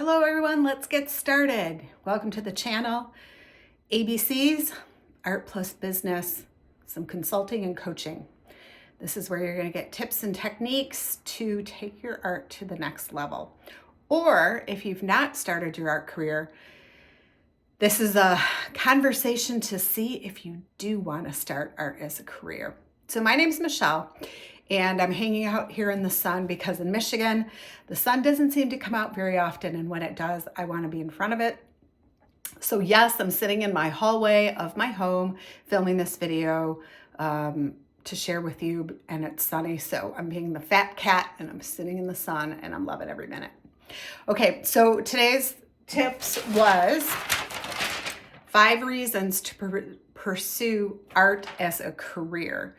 Hello everyone, let's get started. Welcome to the channel. ABCs, Art Plus Business, some consulting and coaching. This is where you're going to get tips and techniques to take your art to the next level. Or if you've not started your art career, this is a conversation to see if you do want to start art as a career. So my name is Michelle, and I'm hanging out here in the sun because in Michigan, the sun doesn't seem to come out very often. And when it does, I want to be in front of it. So yes, I'm sitting in my hallway of my home, filming this video to share with you, and it's sunny. So I'm being the fat cat and I'm sitting in the sun and I'm loving every minute. Okay, so today's tips was 5 reasons to pursue art as a career.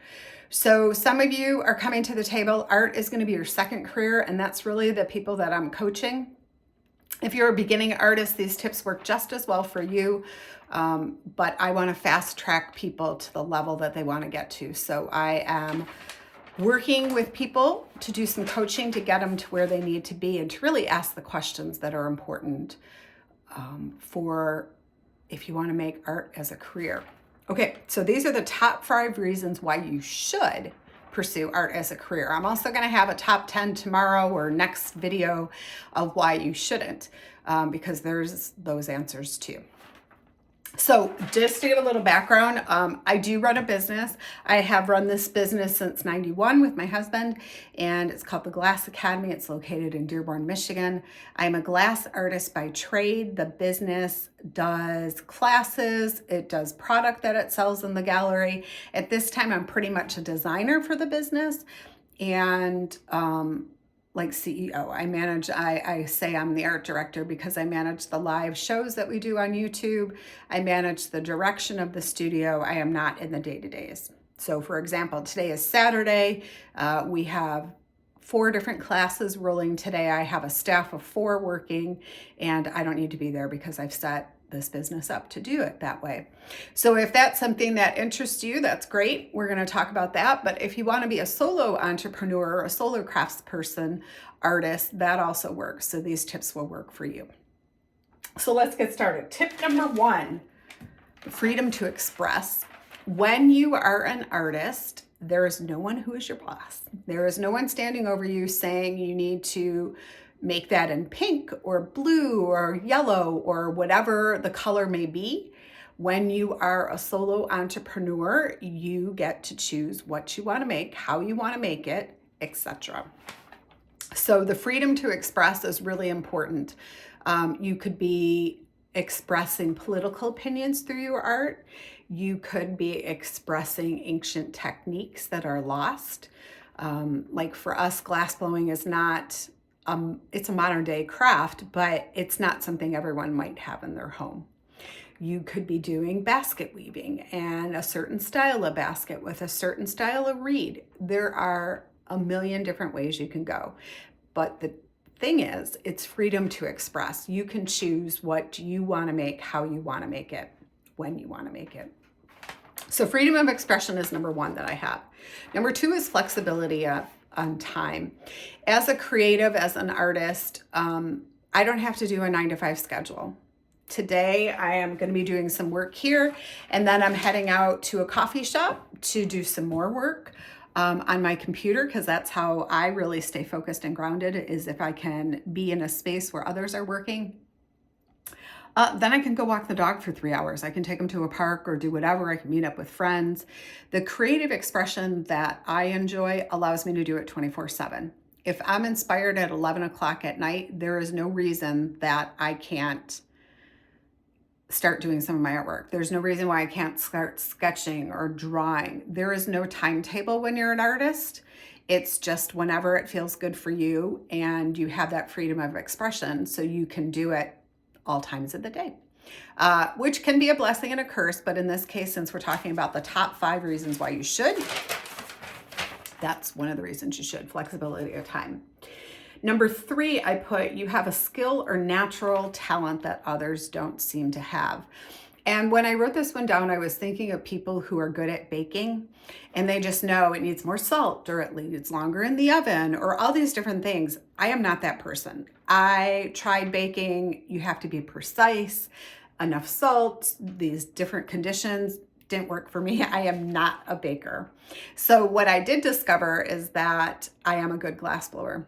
So some of you are coming to the table. Art is going to be your second career, and that's really the people that I'm coaching. If you're a beginning artist, these tips work just as well for you, but I want to fast track people to the level that they want to get to. So I am working with people to do some coaching to get them to where they need to be and to really ask the questions that are important for if you want to make art as a career. Okay, so these are the top 5 reasons why you should pursue art as a career. I'm also going to have a top 10 tomorrow or next video of why you shouldn't, because there's those answers too. So just to give a little background, I do run a business. I have run this business since '91 with my husband, and it's called the Glass Academy. It's located in Dearborn, Michigan. I'm a glass artist by trade. The business does classes. It does product that it sells in the gallery. At this time, I'm pretty much a designer for the business, and like CEO. I say I'm the art director because I manage the live shows that we do on YouTube. I manage the direction of the studio. I am not in the day-to-days. So for example, today is Saturday. We have 4 different classes rolling today. I have a staff of 4 working, and I don't need to be there because I've set this business up to do it that way. So if that's something that interests you, that's great. We're going to talk about that. But if you want to be a solo entrepreneur or a solo craftsperson, artist, that also works. So these tips will work for you. So let's get started. Tip number 1, freedom to express. When you are an artist, there is no one who is your boss. There is no one standing over you saying you need to make that in pink or blue or yellow or whatever the color may be. When you are a solo entrepreneur, you get to choose what you want to make, how you want to make it, etc. So the freedom to express is really important. You could be expressing political opinions through your art. You could be expressing ancient techniques that are lost. Like for us, glass blowing is not it's a modern day craft, but it's not something everyone might have in their home. You could be doing basket weaving and a certain style of basket with a certain style of reed. There are a million different ways you can go. But the thing is, it's freedom to express. You can choose what you want to make, how you want to make it, when you want to make it. So freedom of expression is number 1 that I have. Number 2 is flexibility on time. As a creative, as an artist, I don't have to do a 9-to-5 schedule. Today, I am going to be doing some work here, and then I'm heading out to a coffee shop to do some more work on my computer, because that's how I really stay focused and grounded, is if I can be in a space where others are working. Then I can go walk the dog for 3 hours. I can take them to a park or do whatever. I can meet up with friends. The creative expression that I enjoy allows me to do it 24/7. If I'm inspired at 11 o'clock at night, there is no reason that I can't start doing some of my artwork. There's no reason why I can't start sketching or drawing. There is no timetable when you're an artist. It's just whenever it feels good for you, and you have that freedom of expression, so you can do it all times of the day, which can be a blessing and a curse. But in this case, since we're talking about the top 5 reasons why you should, that's one of the reasons you should: flexibility of time. Number 3, I put, you have a skill or natural talent that others don't seem to have. And when I wrote this one down, I was thinking of people who are good at baking, and they just know it needs more salt, or it needs longer in the oven, or all these different things. I am not that person. I tried baking. You have to be precise, enough salt, these different conditions didn't work for me. I am not a baker. So what I did discover is that I am a good glass blower.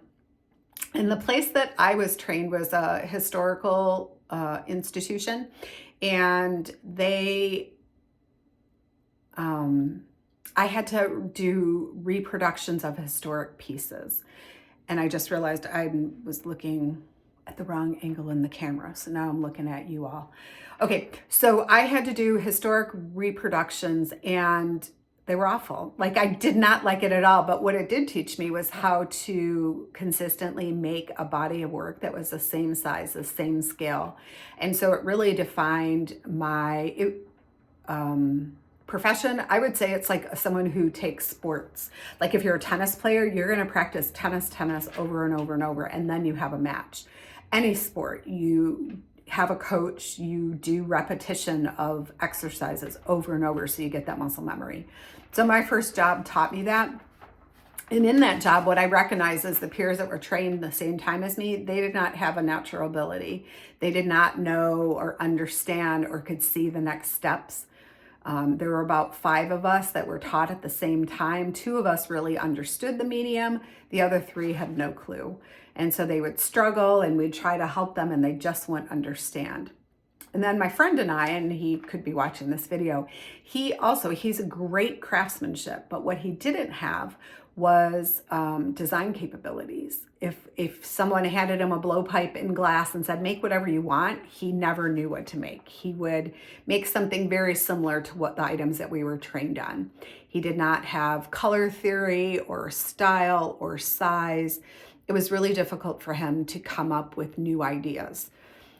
And the place that I was trained was a historical institution, and I had to do reproductions of historic pieces. And I just realized I was looking at the wrong angle in the camera. So now I'm looking at you all. Okay, so I had to do historic reproductions, and they were awful. Like, I did not like it at all. But what it did teach me was how to consistently make a body of work that was the same size, the same scale. And so it really defined my profession. I would say it's like someone who takes sports. Like, if you're a tennis player, you're going to practice tennis over and over and over, and then you have a match. Any sport, you have a coach, you do repetition of exercises over and over so you get that muscle memory. So my first job taught me that. And in that job, what I recognized is the peers that were trained the same time as me, they did not have a natural ability. They did not know or understand or could see the next steps. There were about 5 of us that were taught at the same time. 2 of us really understood the medium. The other 3 had no clue. And so they would struggle, and we'd try to help them, and they just wouldn't understand. And then my friend and I, and he could be watching this video, he's a great craftsmanship, but what he didn't have was design capabilities. If someone handed him a blowpipe in glass and said, make whatever you want, he never knew what to make. He would make something very similar to what the items that we were trained on. He did not have color theory or style or size. It was really difficult for him to come up with new ideas.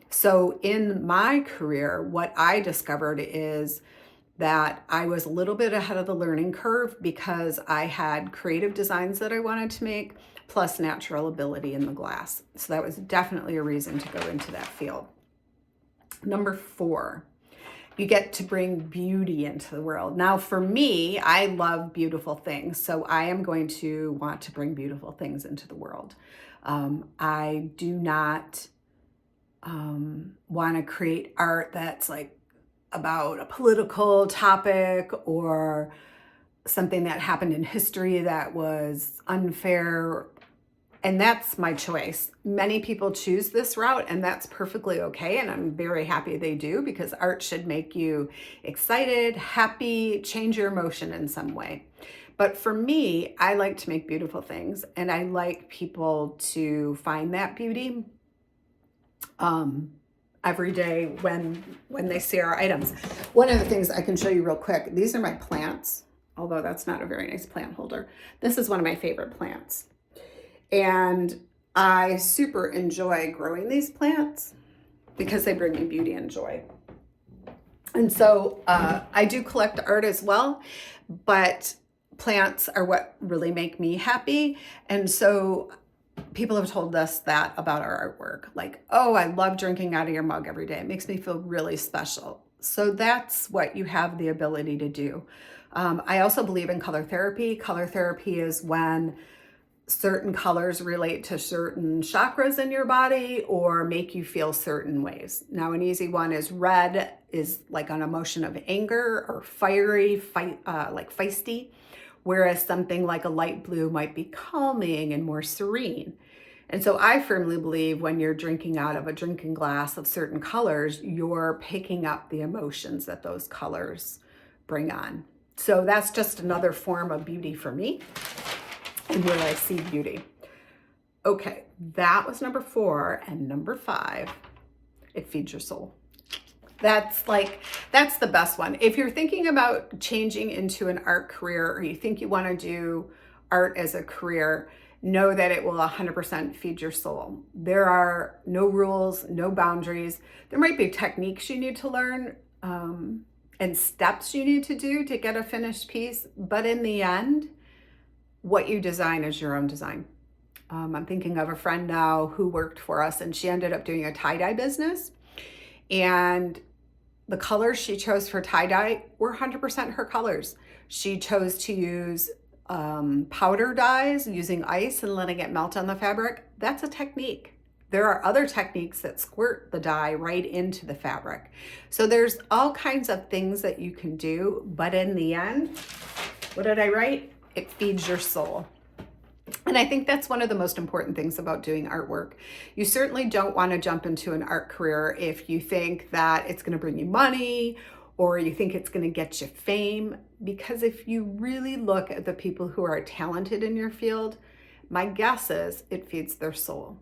So in my career, what I discovered is that I was a little bit ahead of the learning curve because I had creative designs that I wanted to make, plus natural ability in the glass. So that was definitely a reason to go into that field. Number 4, you get to bring beauty into the world. Now, for me, I love beautiful things, so I am going to want to bring beautiful things into the world. I do not want to create art that's like about a political topic or something that happened in history that was unfair. And that's my choice. Many people choose this route, and that's perfectly okay. And I'm very happy they do, because art should make you excited, happy, change your emotion in some way. But for me, I like to make beautiful things, and I like people to find that beauty every day when they see our items. One of the things I can show you real quick, these are my plants, although that's not a very nice plant holder. This is one of my favorite plants. And I super enjoy growing these plants because they bring me beauty and joy. And so I do collect art as well, but plants are what really make me happy. And so people have told us that about our artwork. Like, oh, I love drinking out of your mug every day. It makes me feel really special. So that's what you have the ability to do. I also believe in color therapy. Color therapy is when certain colors relate to certain chakras in your body or make you feel certain ways. Now, an easy one is red, is like an emotion of anger or fiery, like feisty, whereas something like a light blue might be calming and more serene. And so I firmly believe when you're drinking out of a drinking glass of certain colors, you're picking up the emotions that those colors bring on. So that's just another form of beauty for me, and where I see beauty. Okay, that was number 4. And number 5, it feeds your soul. That's the best one. If you're thinking about changing into an art career, or you think you want to do art as a career, know that it will 100% feed your soul. There are no rules, no boundaries. There might be techniques you need to learn and steps you need to do to get a finished piece, but in the end, what you design is your own design. I'm thinking of a friend now who worked for us, and she ended up doing a tie-dye business. And the colors she chose for tie-dye were 100% her colors. She chose to use powder dyes using ice and letting it melt on the fabric. That's a technique. There are other techniques that squirt the dye right into the fabric. So there's all kinds of things that you can do, but in the end, what did I write? It feeds your soul. And I think that's one of the most important things about doing artwork. You certainly don't want to jump into an art career if you think that it's going to bring you money or you think it's going to get you fame, because if you really look at the people who are talented in your field, my guess is it feeds their soul.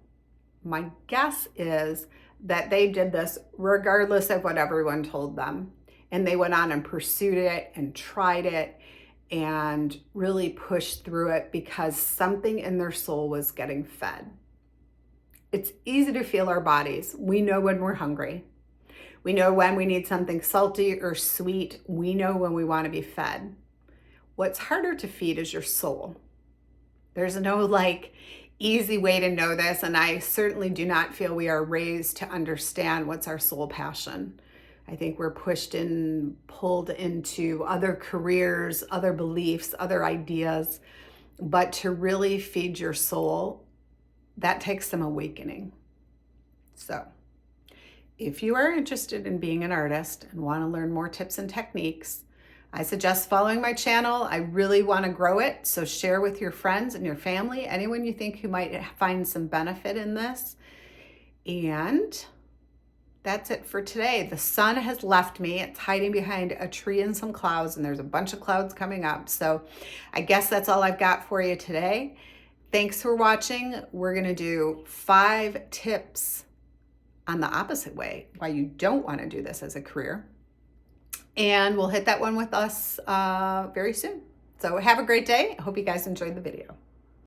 My guess is that they did this regardless of what everyone told them. And they went on and pursued it and tried it and really pushed through it because something in their soul was getting fed. It's easy to feel our bodies. We know when we're hungry. We know when we need something salty or sweet. We know when we want to be fed. What's harder to feed is your soul. There's no easy way to know this, and I certainly do not feel we are raised to understand what's our soul passion. I think we're pushed and pulled into other careers, other beliefs, other ideas, but to really feed your soul, that takes some awakening. So if you are interested in being an artist and want to learn more tips and techniques, I suggest following my channel. I really want to grow it, so share with your friends and your family, anyone you think who might find some benefit in this. And that's it for today. The sun has left me. It's hiding behind a tree and some clouds, and there's a bunch of clouds coming up. So I guess that's all I've got for you today. Thanks for watching. We're going to do 5 tips on the opposite way, why you don't want to do this as a career. And we'll hit that one with us very soon. So have a great day. I hope you guys enjoyed the video.